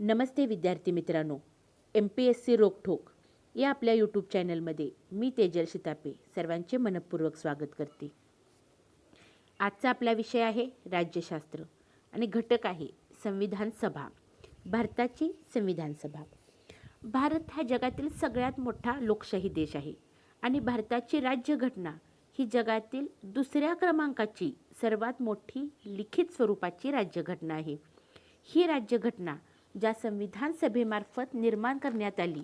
नमस्ते विद्यार्थी मित्रांनो, MPSC रोकठोक या आपल्या यूट्यूब चॅनलमध्ये मी तेजल शितापे सर्वांचे मनपूर्वक स्वागत करते. आजचा आपला विषय आहे राज्यशास्त्र आणि घटक आहे संविधान सभा. भारताची संविधान सभा. भारत हा जगातील सगळ्यात मोठा लोकशाही देश आहे आणि भारताची राज्यघटना ही जगातील दुसऱ्या क्रमांकाची सर्वात मोठी लिखित स्वरूपाची राज्यघटना आहे. ही राज्यघटना ज्या संविधान सभेमार्फत निर्माण करण्यात आली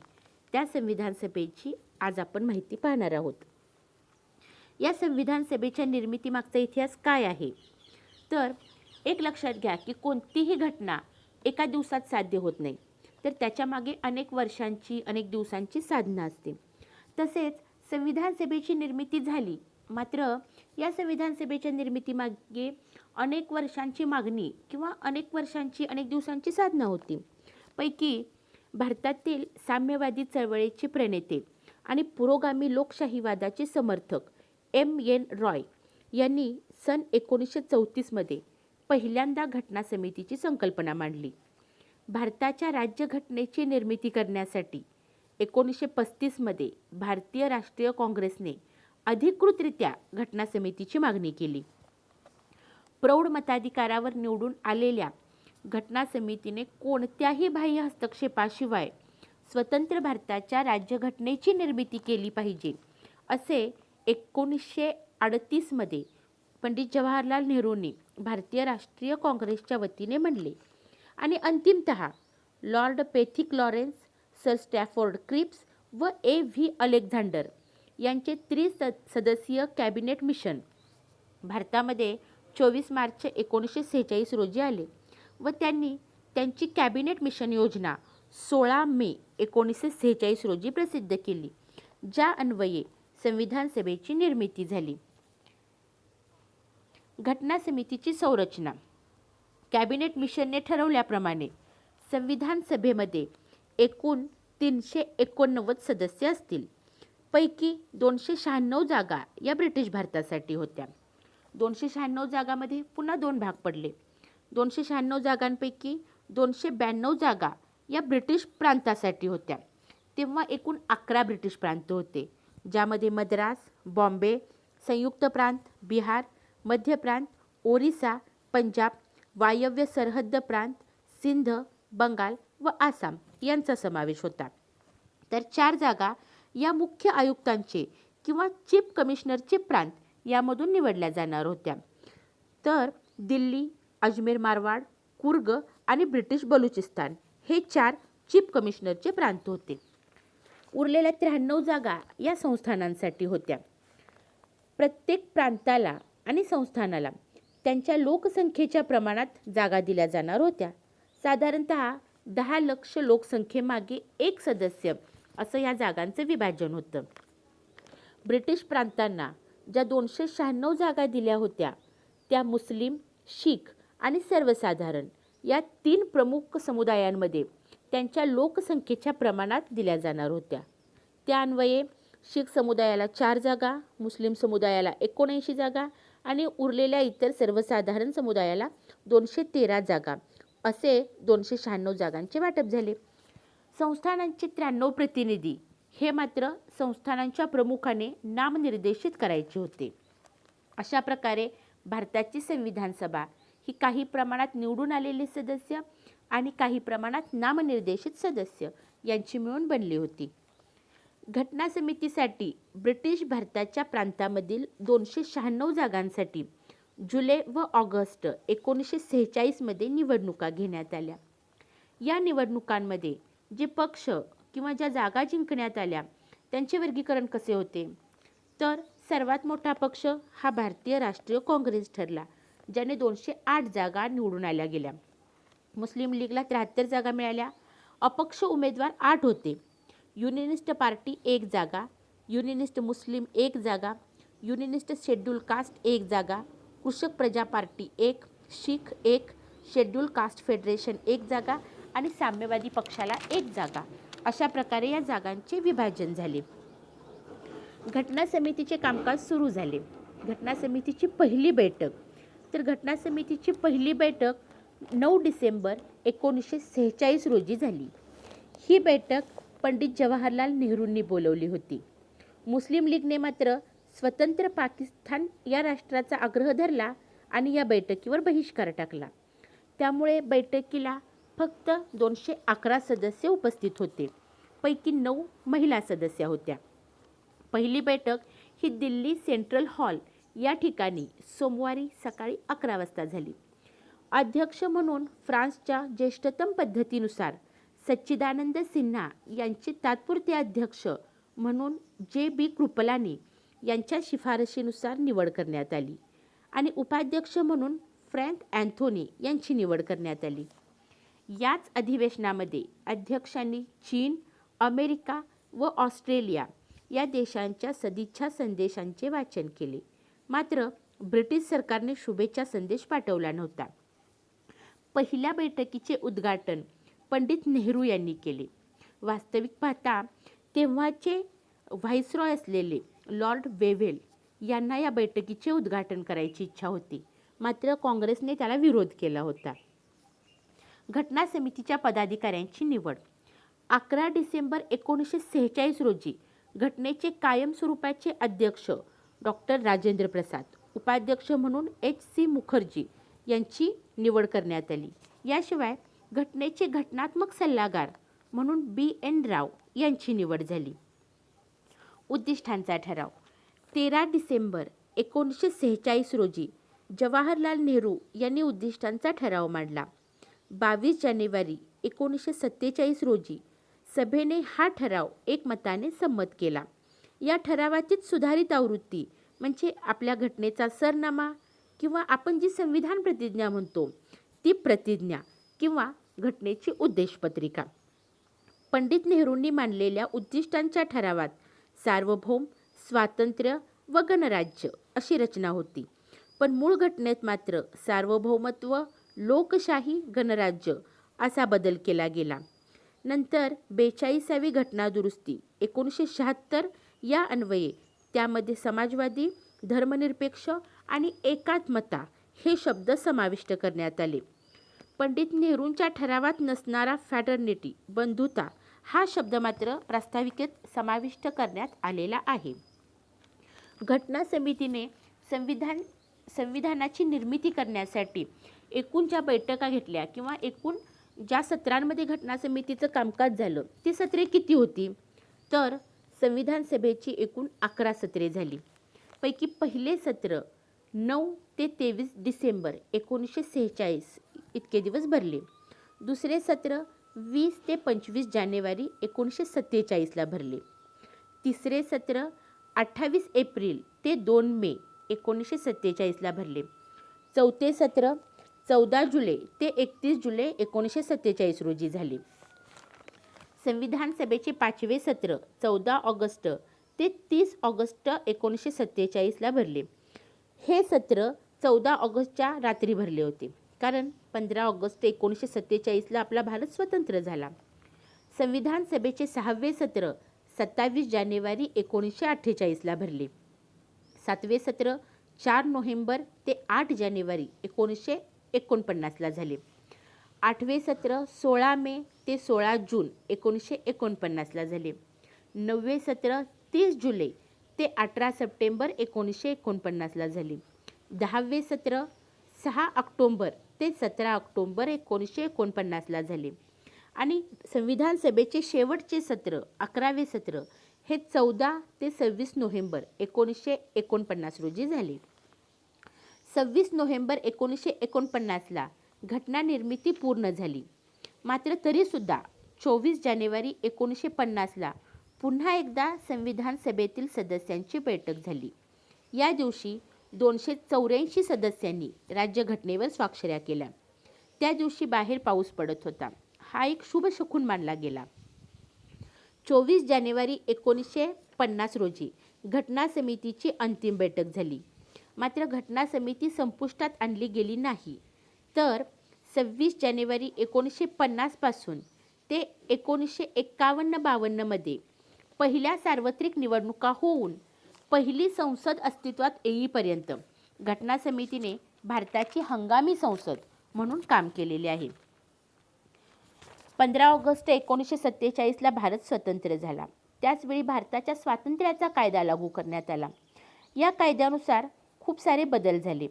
त्या संविधान सभेची आज आपण माहिती पाहणार आहोत. या संविधान सभेच्या निर्मितीमागचा इतिहास काय आहे? तर एक लक्षात घ्या की कोणतीही घटना एका दिवसात साध्य होत नाही, तर त्याच्यामागे अनेक वर्षांची अनेक दिवसांची साधना असते. तसेच संविधान सभेची निर्मिती झाली, मात्र या संविधान सभेच्या निर्मितीमागे अनेक वर्षांची मागणी किंवा अनेक वर्षांची अनेक दिवसांची साधना होती. पैकी भारतातील साम्यवादी चळवळीचे प्रणेते आणि पुरोगामी लोकशाहीवादाचे समर्थक M.N. रॉय यांनी सन 1934 पहिल्यांदा घटना समितीची संकल्पना मांडली. भारताच्या राज्यघटनेची निर्मिती करण्यासाठी 1935 भारतीय राष्ट्रीय काँग्रेसने अधिकृतरित्या घटना समितीची मागणी केली. प्रौढ मताधिकारावर निवडून आलेल्या घटना समितीने कोणत्याही बाह्य हस्तक्षेपाशिवाय स्वतंत्र भारताच्या राज्यघटनेची निर्मिती केली पाहिजे असे 1938 पंडित जवाहरलाल नेहरूंनी भारतीय राष्ट्रीय काँग्रेसच्या वतीने म्हणले आणि अंतिमतः Lord Pethick Lawrence, sir Stafford Cripps व A.V. अलेक्झांडर यांचे त्रिसदस्यीय कॅबिनेट मिशन भारतामध्ये 24 मार्च 1946 रोजी आले व त्यांनी त्यांची कॅबिनेट मिशन योजना 16 मे 1946 रोजी प्रसिद्ध केली, ज्या अन्वये संविधान सभेची निर्मिती झाली. घटना समितीची संरचना. कॅबिनेट मिशनने ठरवल्याप्रमाणे संविधान सभेमध्ये एकूण 389 सदस्य असतील. पैकी 296 जागा या ब्रिटिश भारतासाठी होत्या. 296 जागांमध्ये पुन्हा दोन भाग पडले. 296 जागांपैकी 292 जागा या ब्रिटिश प्रांतासाठी होत्या. तेव्हा एकूण 11 ब्रिटिश प्रांत होते, ज्यामध्ये मद्रास, बॉम्बे, संयुक्त प्रांत, बिहार, मध्य प्रांत, ओरिसा, पंजाब, वायव्य सरहद्द प्रांत, सिंध, बंगाल व आसाम यांचा समावेश होता. तर 4 जागा या मुख्य आयुक्तांचे किंवा चीफ कमिशनरचे प्रांत यामधून निवडल्या जाणार होत्या. तर दिल्ली, अजमेर मारवाड, कुर्ग आणि ब्रिटिश बलुचिस्तान हे 4 चीफ कमिशनरचे प्रांत होते. उरलेल्या 93 जागा या संस्थानांसाठी होत्या. प्रत्येक प्रांताला आणि संस्थानाला त्यांच्या लोकसंख्येच्या प्रमाणात जागा दिल्या जाणार होत्या. साधारणतः 10 लाख लोकसंख्येमागे एक सदस्य असं या जागांचं विभाजन होतं. ब्रिटिश प्रांतांना ज्या 296 जागा दिल्या होत्या त्या मुस्लिम, शीख आणि सर्वसाधारण या 3 प्रमुख समुदायांमध्ये त्यांच्या लोकसंख्येच्या प्रमाणात दिल्या जाणार होत्या. त्या अन्वये शीख समुदायाला 4 जागा, मुस्लिम समुदायाला 79 जागा आणि उरलेल्या इतर सर्वसाधारण समुदायाला 213 जागा असे 296 जागांचे वाटप झाले. संस्थानांचे 93 प्रतिनिधी हे मात्र संस्थानांच्या प्रमुखाने नामनिर्देशित करायचे होते. अशा प्रकारे भारताची संविधान सभा ही काही प्रमाणात निवडून आलेले सदस्य आणि काही प्रमाणात नामनिर्देशित सदस्य यांची मिळून बनली होती. घटना समितीसाठी ब्रिटिश भारताच्या प्रांतामधील 296 जागांसाठी जुलै व ऑगस्ट 1946 निवडणुका घेण्यात आल्या. या निवडणुकांमध्ये जे पक्ष किंवा ज्या जागा जिंकण्यात आल्या त्यांचे वर्गीकरण कसे होते? तर सर्वात मोठा पक्ष हा भारतीय राष्ट्रीय काँग्रेस ठरला, ज्याने 208 जागा निवडून आल्या गेल्या. मुस्लिम लीगला 73 जागा मिळाल्या. अपक्ष उमेदवार 8 होते. युनियनिस्ट पार्टी 1 जागा, युनियनिस्ट मुस्लिम 1 जागा, युनियनिस्ट शेड्यूल कास्ट 1 जागा, कृषक प्रजा पार्टी 1, शीख 1, शेड्यूल कास्ट फेडरेशन 1 जागा आणि साम्यवादी पक्षाला 1 जागा अशा प्रकारे या जागांचे विभाजन झाले. घटना समितीचे कामकाज सुरू झाले. घटना समितीची पहिली बैठक. तर घटना समितीची पहिली बैठक 9 डिसेंबर 1946 रोजी झाली. ही बैठक पंडित जवाहरलाल नेहरूंनी बोलवली होती. मुस्लिम लीगने मात्र स्वतंत्र पाकिस्तान या राष्ट्राचा आग्रह धरला आणि या बैठकीवर बहिष्कार टाकला. त्यामुळे बैठकीला फक्त 211 सदस्य उपस्थित होते, पैकी 9 महिला सदस्य होत्या. पहिली बैठक ही दिल्ली सेंट्रल हॉल या ठिकाणी सोमवारी सकाळी 11 वाजता झाली. अध्यक्ष म्हणून फ्रान्सच्या ज्येष्ठतम पद्धतीनुसार सच्चिदानंद सिन्हा यांचे तात्पुरते अध्यक्ष म्हणून जे.बी. कृपलानी यांच्या शिफारशीनुसार निवड करण्यात आली आणि उपाध्यक्ष म्हणून फ्रँक अँथोनी यांची निवड करण्यात आली. याच अधिवेशनामध्ये अध्यक्षांनी चीन, अमेरिका व ऑस्ट्रेलिया या देशांच्या सदिच्छा संदेशांचे वाचन केले. मात्र ब्रिटिश सरकारने शुभेच्छा संदेश पाठवला नव्हता. पहिल्या बैठकीचे उद्घाटन पंडित नेहरू यांनी केले. वास्तविक पाहता तेव्हाचे व्हाईसरॉय असलेले लॉर्ड वेव्हेल यांना या बैठकीचे उद्घाटन करायची इच्छा होती, मात्र काँग्रेसने त्याला विरोध केला होता. घटना समितीच्या पदाधिकाऱ्यांची निवड 11 डिसेंबर 1946 रोजी घटनेचे कायम स्वरूपाचे अध्यक्ष डॉक्टर राजेंद्र प्रसाद, उपाध्यक्ष म्हणून H.C. मुखर्जी यांची निवड करण्यात आली. याशिवाय घटनेचे घटनात्मक सल्लागार म्हणून B.N. राव यांची निवड झाली. उद्दिष्टांचा ठराव 13 डिसेंबर 1946 रोजी जवाहरलाल नेहरू यांनी उद्दिष्टांचा ठराव मांडला. 22 जानेवारी 1947 रोजी सभेने हा ठराव एकमताने संमत केला. या ठरावाचीच सुधारित आवृत्ती म्हणजे आपल्या घटनेचा सरनामा किंवा आपण जी संविधान प्रतिज्ञा म्हणतो ती प्रतिज्ञा किंवा घटनेची उद्देशपत्रिका. पंडित नेहरूंनी मांडलेल्या उद्दिष्टांच्या ठरावात सार्वभौम, स्वातंत्र्य व गणराज्य अशी रचना होती, पण मूळ घटनेत मात्र सार्वभौमत्व, लोकशाही, गणराज्य असा बदल केला गेला. नंतर 42वी घटना दुरुस्ती 1976 या अन्वये त्यामध्ये समाजवादी, धर्मनिरपेक्ष आणि एकात्मता हे शब्द समाविष्ट करण्यात आले. पंडित नेहरूंच्या ठरावात नसणारा फ्रॅटर्निटी, बंधुता हा शब्द मात्र प्रास्ताविकेत समाविष्ट करण्यात आलेला आहे. घटना समितीने संविधानाची निर्मिती करण्यासाठी एकूण ज्या बैठका घेतल्या किंवा एकूण ज्या सत्रांमध्ये घटना समितीचं कामकाज झालं ती सत्रे किती होती, तर संविधान सभेची एकूण 11 सत्रे झाली. पैकी पहिले सत्र 9 ते 23 डिसेंबर 1946 इतके दिवस भरले. दुसरे सत्र 20 ते 25 जानेवारी 1947ला भरले. तिसरे सत्र 28 एप्रिल ते 2 मे 1947ला भरले. चौथे सत्र 14 जुलै ते 31 जुलै 1947 रोजी झाले. संविधान सभेचे 5वे सत्र 14 ऑगस्ट ते 30 ऑगस्ट 1947ला भरले. हे सत्र 14 ऑगस्टच्या रात्री भरले होते, कारण 15 ऑगस्ट 1947ला आपला भारत स्वतंत्र झाला. संविधान सभेचे 6वे सत्र 27 जानेवारी 1948ला भरले. 7वे सत्र 4 नोव्हेंबर ते 8 जानेवारी 1949ला झाले. 8वे सत्र 16 मे ते 16 जून 1949ला झाले. 9वे सत्र 30 जुलै ते 18 सप्टेंबर 1949ला झाले. 10वे सत्र 6 ऑक्टोंबर ते 17 ऑक्टोंबर 1949ला झाले. आणि संविधान सभेचे शेवटचे सत्र 11वे सत्र हे 14 ते 26 नोव्हेंबर 1949 रोजी झाले. 26 नोव्हेंबर 1949ला घटना निर्मिती पूर्ण झाली. मात्र तरीसुद्धा 24 जानेवारी 1950ला पुन्हा एकदा संविधान सभेतील सदस्यांची बैठक झाली. या दिवशी 284 सदस्यांनी राज्यघटनेवर स्वाक्षऱ्या केल्या. त्या दिवशी बाहेर पाऊस पडत होता. हा एक शुभ शकुन मानला गेला. 24 जानेवारी 1950 रोजी घटना समितीची अंतिम बैठक झाली. मात्र घटना समिती संपुष्टात आणली गेली नाही, तर 26 जानेवारी 1950 पासून ते 1951-52 मध्ये पहिल्या सार्वत्रिक निवडणुका होऊन पहिली संसद अस्तित्वात येईपर्यंत घटना समितीने भारताची हंगामी संसद म्हणून काम केलेले आहे. 15 ऑगस्ट 1947ला भारत स्वतंत्र झाला. त्याचवेळी भारताच्या स्वातंत्र्याचा कायदा लागू करण्यात आला. या कायद्यानुसार खूप सारे बदल झाले.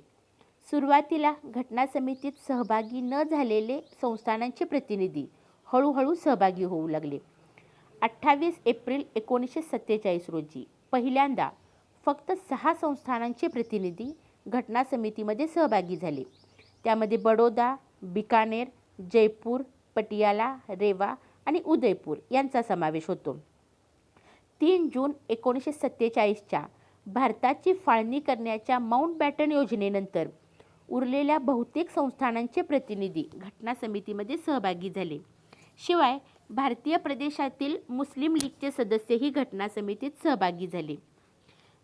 सुरुवातीला घटना समितीत सहभागी न झालेले संस्थानांचे प्रतिनिधी हळूहळू सहभागी होऊ लागले. 28 एप्रिल 1947 रोजी पहिल्यांदा फक्त 6 संस्थानांचे प्रतिनिधी घटना समितीमध्ये सहभागी झाले. त्यामध्ये बडोदा, बिकानेर, जयपूर, पटियाला, रेवा आणि उदयपूर यांचा समावेश होतो. 3 जून 1947च्या भारताची फाळणी करण्याच्या माउंटबॅटन योजनेनंतर उरलेल्या बहुतेक संस्थानांचे प्रतिनिधी घटना समितीमध्ये सहभागी झाले. शिवाय भारतीय प्रदेशातील मुस्लिम लीगचे सदस्यही घटना समितीत सहभागी झाले.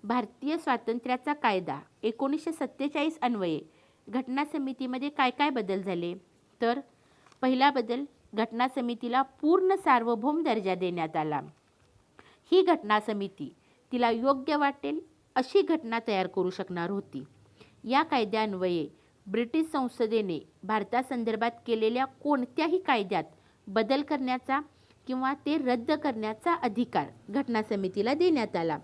भारतीय स्वातंत्र्याचा कायदा 1947 अन्वये घटना समितीमध्ये काय काय बदल झाले? तर पहिला बदल, घटना समितीला पूर्ण सार्वभौम दर्जा देण्यात आला. ही घटना समिती तिला योग्य वाटेल अशी घटना तयार करू शकणार होती. या कायद्यान्वये ब्रिटिश संसदेने भारतासंदर्भात केलेल्या कोणत्याही कायद्यात बदल करण्याचा किंवा ते रद्द करण्याचा अधिकार घटना समितीला देण्यात आला.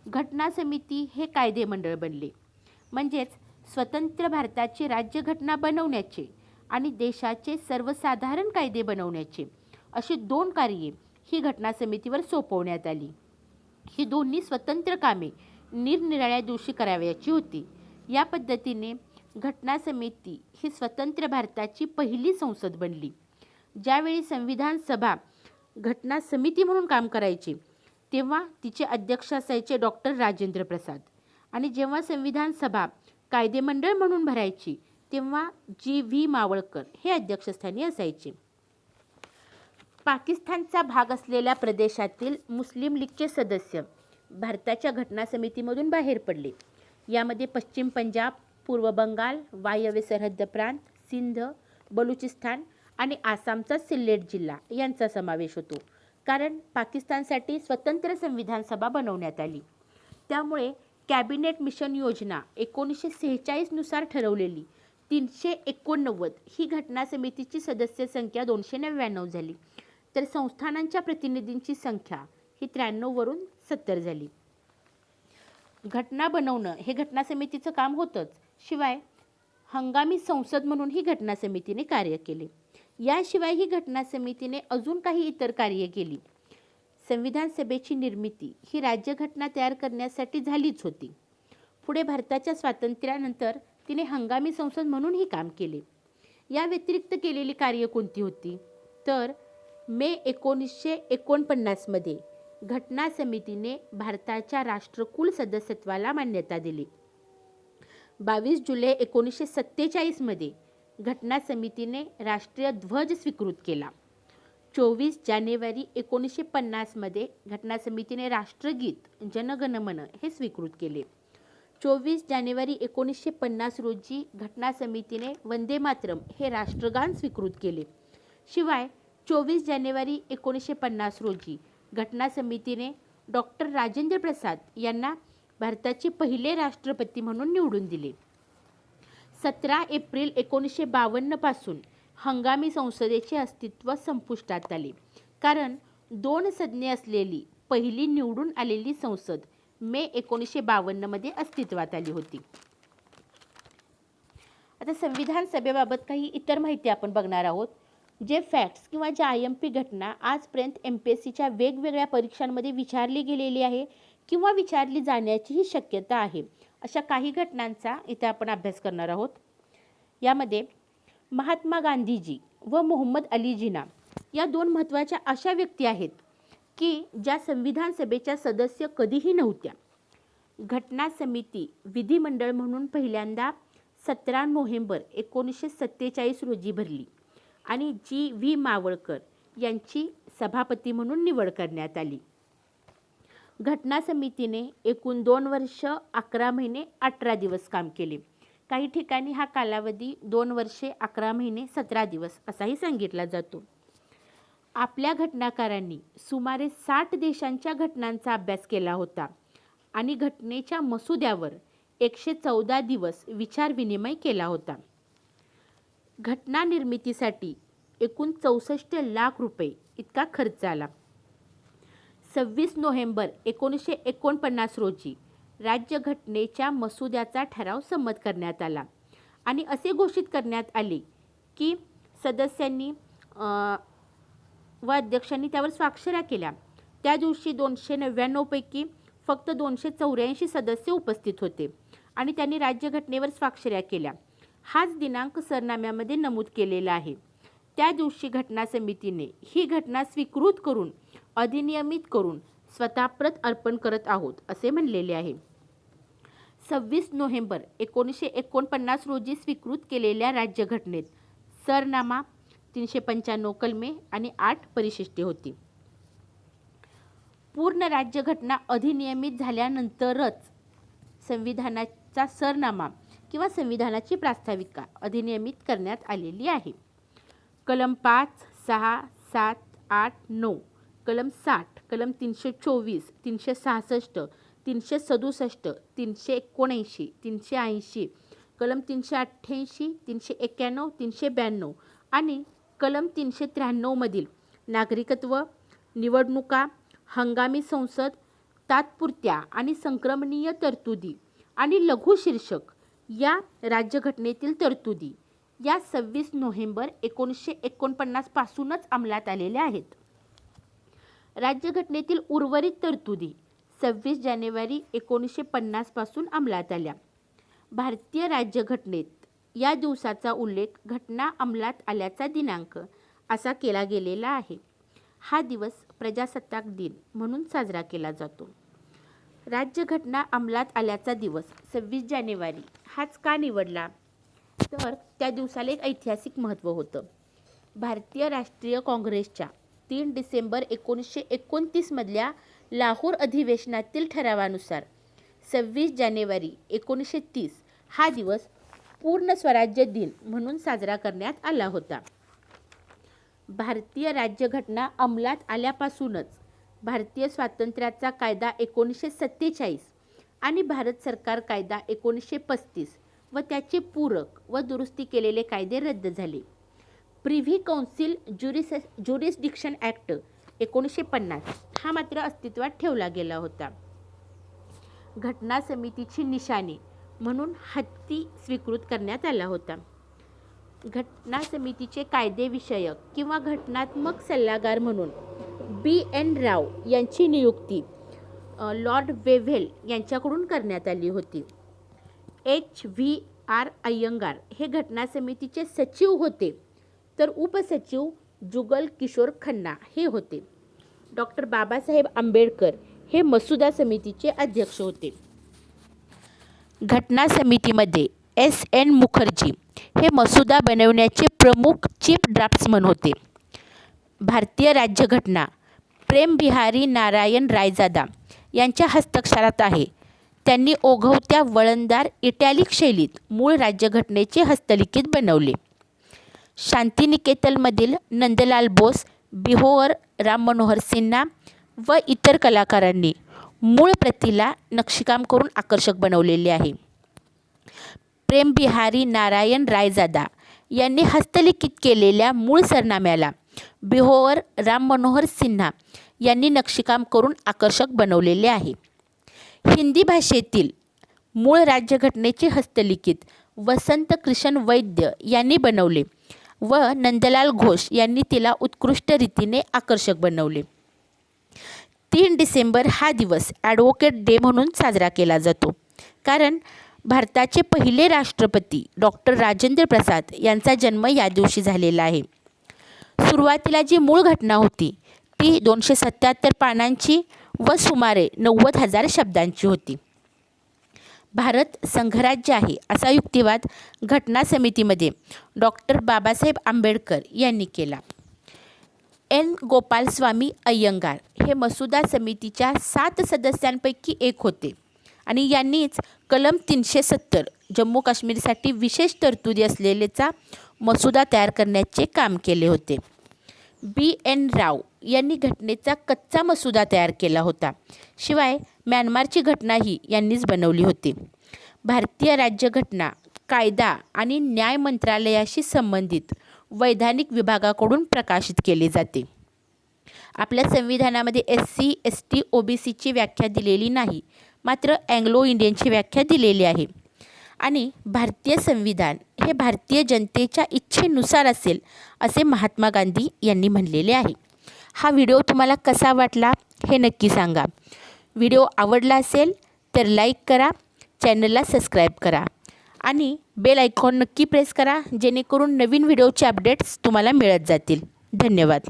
घटना समिती हे कायदेमंडळ बनले. म्हणजेच स्वतंत्र भारताची राज्यघटना बनवण्याचे आणि देशाचे सर्वसाधारण कायदे बनवण्याचे अशी 2 कार्ये ही घटना समितीवर सोपवण्यात आली. ही दोन्ही स्वतंत्र कामे निरनिराळ्या दिवशी करावयाची होती. या पद्धतीने घटना समिती ही स्वतंत्र भारताची पहिली संसद बनली. ज्यावेळी संविधान सभा घटना समिती म्हणून काम करायची तेव्हा तिचे अध्यक्ष असायचे डॉक्टर राजेंद्र प्रसाद, आणि जेव्हा संविधान सभा कायदेमंडळ म्हणून भरायची तेव्हा जी.व्ही. मावळकर हे अध्यक्षस्थानी असायचे. पाकिस्तानचा भाग असलेल्या प्रदेशातील मुस्लिम लीगचे सदस्य भारताच्या घटना समितीमधून बाहेर पडले. यामध्ये पश्चिम पंजाब, पूर्व बंगाल, वायव्य सरहद्द प्रांत, सिंध, बलुचिस्तान आणि आसामचा सिल्लेट जिल्हा यांचा समावेश होतो. कारण पाकिस्तानसाठी स्वतंत्र संविधान सभा बनवण्यात आली. त्यामुळे कॅबिनेट मिशन योजना 1946 नुसार ठरवलेली 389 ही घटना समितीची सदस्य संख्या 299 झाली. तर संस्थानांच्या प्रतिनिधींची संख्या ही 93 वरून 70 झाली. घटना बनवणं हे घटना समितीचं काम होतंच. शिवाय हंगामी संसद म्हणून ही घटना समितीने कार्य केले. याशिवाय ही घटना समितीने अजून काही इतर कार्ये केली. संविधान सभेची निर्मिती ही राज्यघटना तयार करण्यासाठी झालीच होती. पुढे भारताच्या स्वातंत्र्यानंतर तिने हंगामी संसद म्हणूनही काम केले. या व्यतिरिक्त केलेली कार्य कोणती होती? तर मे 1949 मध्ये घटना समितीने भारताच्या राष्ट्रकुल सदस्यत्वाला मान्यता दिली. 22 जुलै 1947 मध्ये घटना समितीने राष्ट्रीय ध्वज स्वीकृत केला. 24 जानेवारी 1950 मध्ये घटना समितीने राष्ट्रगीत जनगण मन हे स्वीकृत केले. 24 जानेवारी 1950 रोजी घटना समितीने वंदे मातरम हे राष्ट्रगान स्वीकृत केले. शिवाय 24 जानेवारी 1950 रोजी घटना समितीने डॉक्टर राजेंद्र प्रसाद यांना भारताचे पहिले राष्ट्रपती म्हणून निवडून दिले. 17 एप्रिल 1952 पासून हंगामी संसदेचे अस्तित्व संपुष्टात आले. कारण 2 सदने असलेली पहिली निवडून आलेली संसद मे 1952 मध्ये अस्तित्वात आली होती. आता संविधान सभेबाबत काही इतर माहिती आपण बघणार आहोत. जे फॅक्ट्स किंवा जे IMP घटना आजपर्यंत MPSCच्या वेगवेगळ्या परीक्षांमध्ये विचारली गेलेली आहे किंवा विचारली जाण्याचीही शक्यता आहे, अशा काही घटनांचा इथे आपण अभ्यास करणार आहोत. यामध्ये महात्मा गांधीजी व मोहम्मद अली जिना या 2 महत्त्वाच्या अशा व्यक्ती आहेत की ज्या संविधान सभेच्या सदस्य कधीही नव्हत्या. घटना समिती विधिमंडळ म्हणून पहिल्यांदा 17 नोव्हेंबर 1947 रोजी भरली आणि जी.व्ही. मावळकर यांची सभापती म्हणून निवड करण्यात आली. घटना समितीने एकूण 2 वर्ष 11 महिने 18 दिवस काम केले. काही ठिकाणी हा कालावधी 2 वर्षे 11 महिने 17 दिवस असाही सांगितला जातो. आपल्या घटनाकारांनी सुमारे 60 देशांच्या घटनांचा अभ्यास केला होता आणि घटनेच्या मसुद्यावर 114 दिवस विचारविनिमय केला होता. घटना निर्मितीसाठी एकूण 64 लाख रुपये इतका खर्च आला. 26 नोव्हेंबर 1949 रोजी राज्यघटनेच्या मसुद्याचा ठराव संमत करण्यात आला आणि असे घोषित करण्यात आले की सदस्यांनी व अध्यक्षांनी त्यावर स्वाक्षऱ्या केल्या. त्या दिवशी 299 पैकी फक्त 284 सदस्य उपस्थित होते आणि त्यांनी राज्यघटनेवर स्वाक्षऱ्या केल्या. हाच दिनांक सरनाम्यामध्ये नमूद केलेला आहे. त्या दिवशी घटना समितीने ही घटना स्वीकृत करून अधिनियमित करून स्वतः प्रत अर्पण करत आहोत असे म्हणलेले आहे. 26 नोव्हेंबर 1949 रोजी स्वीकृत केलेल्या राज्यघटनेत सरनामा, 395 कलमे आणि 8 परिशिष्टे होती. पूर्ण राज्यघटना अधिनियमित झाल्यानंतरच संविधानाचा सरनामा किंवा संविधानाची प्रास्ताविका अधिनियमित करण्यात आलेली आहे. कलम 5, 6, 7, 8, 9, कलम 60, कलम 324, 366, 367, 379, 380, कलम 388, 391, 392 आणि कलम 393 मधील नागरिकत्व, निवडणुका, हंगामी संसद, तात्पुरत्या आणि संक्रमणीय तरतुदी आणि लघु शीर्षक या राज्यघटनेतील तरतुदी या 26 नोव्हेंबर 1949 पासूनच अंमलात आलेल्या आहेत. राज्यघटनेतील उर्वरित तरतुदी 26 जानेवारी 1950 पासून अंमलात आल्या. भारतीय राज्यघटनेत या दिवसाचा उल्लेख घटना अंमलात आल्याचा दिनांक असा केला गेलेला आहे. हा दिवस प्रजासत्ताक दिन म्हणून साजरा केला जातो. राज्यघटना अंमलात आल्याचा दिवस 26 जानेवारी हाच का निवडला? तर त्या दिवसाला एक ऐतिहासिक महत्त्व होतं. भारतीय राष्ट्रीय काँग्रेसच्या 3 डिसेंबर 1929 मधल्या लाहोर अधिवेशनातील ठरावानुसार 26 जानेवारी 1930 हा दिवस पूर्ण स्वराज्य दिन म्हणून साजरा करण्यात आला होता. भारतीय राज्यघटना अंमलात आल्यापासूनच भारतीय स्वातंत्र्याचा कायदा 1947 आणि भारत सरकार कायदा 1935 व त्याचे पूरक व दुरुस्ती केलेले कायदे रद्द झाले. प्रिव्ही काउन्सिल ज्युरिस्डिक्शन ॲक्ट 1950 हा मात्र अस्तित्वात ठेवला गेला होता. घटना समितीची निशाणी म्हणून हत्ती स्वीकृत करण्यात आला होता. घटना समितीचे कायदेविषयक किंवा घटनात्मक सल्लागार म्हणून B.N. राव यांची नियुक्ती लॉर्ड वेव्हेल यांच्याकडून करण्यात आली होती. H.V.R. अय्यंगार हे घटना समितीचे सचिव होते, तर उपसचिव जुगल किशोर खन्ना हे होते. डॉक्टर बाबासाहेब आंबेडकर हे मसुदा समितीचे अध्यक्ष होते. घटना समितीमध्ये S.N. मुखर्जी हे मसुदा बनवण्याचे प्रमुख चीफ ड्राफ्ट्समन होते. भारतीय राज्यघटना प्रेम बिहारी नारायण रायजादा यांच्या हस्ताक्षरात आहे. त्यांनी ओघवत्या वळणदार इटॅलिक शैलीत मूळ राज्यघटनेचे हस्तलिखित बनवले. शांतिनिकेतनमधील नंदलाल बोस, बिहोर राम मनोहर सिन्हा व इतर कलाकारांनी मूळ प्रतीला नक्षीकाम करून आकर्षक बनवलेले आहे. प्रेम बिहारी नारायण रायजादा यांनी हस्तलिखित केलेल्या मूळ सरनाम्याला बिहोर राम मनोहर सिन्हा यांनी नक्षीकाम करून आकर्षक बनवलेले आहे. हिंदी भाषेतील मूळ राज्यघटनेचे हस्तलिखित वसंत कृष्ण वैद्य यांनी बनवले व नंदलाल घोष यांनी तिला उत्कृष्ट रीतीने आकर्षक बनवले. 3 डिसेंबर हा दिवस ॲडव्होकेट डे म्हणून साजरा केला जातो, कारण भारताचे पहिले राष्ट्रपती डॉक्टर राजेंद्र प्रसाद यांचा जन्म या दिवशी झालेला आहे. सुरुवातीला जी मूळ घटना होती ती 277 पानांची व सुमारे 90,000 शब्दांची होती. भारत संघराज्य आहे असा युक्तिवाद घटना समितीमध्ये डॉक्टर बाबासाहेब आंबेडकर यांनी केला. N. गोपालस्वामी अय्यंगार हे मसुदा समितीच्या 7 सदस्यांपैकी एक होते आणि यांनीच कलम 370 जम्मू काश्मीरसाठी विशेष तरतुदी असलेलेचा मसुदा तयार करण्याचे काम केले होते. B.N. राव यांनी घटनेचा कच्चा मसुदा तयार केला होता. शिवाय म्यानमारची घटनाही यांनीच बनवली होती. भारतीय राज्यघटना कायदा आणि न्याय मंत्रालयाशी संबंधित वैधानिक विभागाकडून प्रकाशित केले जाते. आपल्या संविधानामध्ये SC, ST, OBCची व्याख्या दिलेली नाही, मात्र अँग्लो इंडियनची व्याख्या दिलेली आहे. आणि भारतीय संविधान हे भारतीय जनतेच्या इच्छेनुसार असेल असे महात्मा गांधी यांनी म्हणलेले आहे. हा व्हिडिओ तुम्हाला कसा वाटला हे नक्की सांगा. व्हिडिओ आवडला असेल तर लाईक करा, चॅनलला सबस्क्राईब करा आणि बेल आयकॉन नक्की प्रेस करा, जेणेकरून नवीन व्हिडिओचे अपडेट्स तुम्हाला मिळत जातील. धन्यवाद.